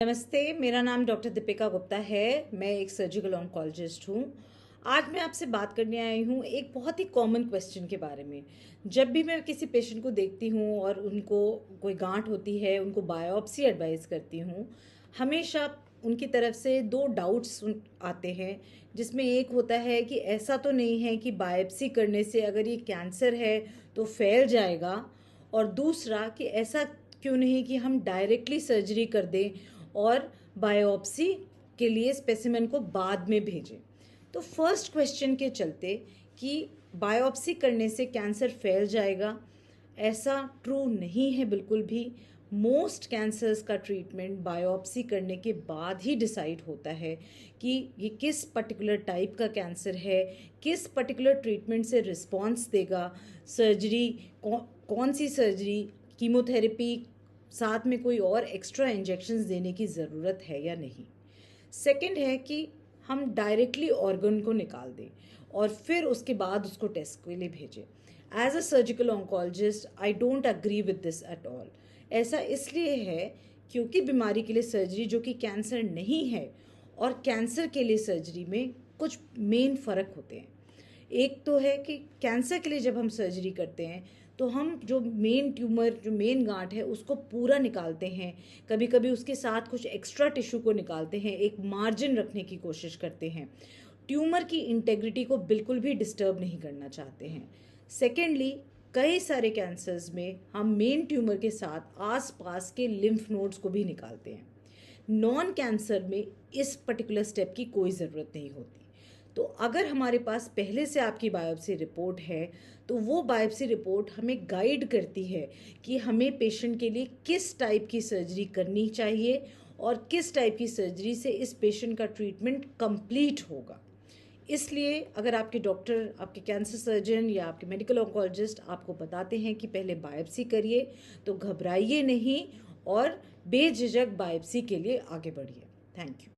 नमस्ते, मेरा नाम डॉक्टर दीपिका गुप्ता है। मैं एक सर्जिकल ऑन्कोलॉजिस्ट हूँ। आज मैं आपसे बात करने आई हूँ एक बहुत ही कॉमन क्वेश्चन के बारे में। जब भी मैं किसी पेशेंट को देखती हूँ और उनको कोई गांठ होती है, उनको बायोप्सी एडवाइस करती हूँ, हमेशा उनकी तरफ से दो डाउट्स आते हैं, जिसमें एक होता है कि ऐसा तो नहीं है कि बायोप्सी करने से अगर ये कैंसर है तो फैल जाएगा, और दूसरा कि ऐसा क्यों नहीं कि हम डायरेक्टली सर्जरी कर दें और बायोप्सी के लिए स्पेसिमेन को बाद में भेजें। तो फर्स्ट क्वेश्चन के चलते कि बायोप्सी करने से कैंसर फैल जाएगा, ऐसा ट्रू नहीं है बिल्कुल भी। मोस्ट कैंसर्स का ट्रीटमेंट बायोप्सी करने के बाद ही डिसाइड होता है कि ये किस पर्टिकुलर टाइप का कैंसर है, किस पर्टिकुलर ट्रीटमेंट से रिस्पॉन्स देगा, सर्जरी कौन सी सर्जरी, कीमोथेरेपी, साथ में कोई और एक्स्ट्रा इंजेक्शंस देने की ज़रूरत है या नहीं। सेकंड है कि हम डायरेक्टली ऑर्गन को निकाल दें और फिर उसके बाद उसको टेस्ट के लिए भेजें। As a surgical oncologist I don't agree with this at all. ऐसा इसलिए है क्योंकि बीमारी के लिए सर्जरी जो कि कैंसर नहीं है और कैंसर के लिए सर्जरी में कुछ मेन फ़र्क होते हैं। एक तो है कि कैंसर के लिए जब हम सर्जरी करते हैं तो हम जो मेन ट्यूमर, जो मेन गांठ है, उसको पूरा निकालते हैं। कभी कभी उसके साथ कुछ एक्स्ट्रा टिश्यू को निकालते हैं, एक मार्जिन रखने की कोशिश करते हैं। ट्यूमर की इंटेग्रिटी को बिल्कुल भी डिस्टर्ब नहीं करना चाहते हैं। सेकेंडली, कई सारे कैंसर्स में हम मेन ट्यूमर के साथ आसपास के लिम्फ नोड्स को भी निकालते हैं। नॉन कैंसर में इस पर्टिकुलर स्टेप की कोई ज़रूरत नहीं होती। तो अगर हमारे पास पहले से आपकी बायोप्सी रिपोर्ट है तो वो बायोप्सी रिपोर्ट हमें गाइड करती है कि हमें पेशेंट के लिए किस टाइप की सर्जरी करनी चाहिए और किस टाइप की सर्जरी से इस पेशेंट का ट्रीटमेंट कंप्लीट होगा। इसलिए अगर आपके डॉक्टर, आपके कैंसर सर्जन या आपके मेडिकल ऑन्कोलॉजिस्ट आपको बताते हैं कि पहले बायोप्सी करिए, तो घबराइए नहीं और बेझिझक बायोप्सी के लिए आगे बढ़िए। Thank you.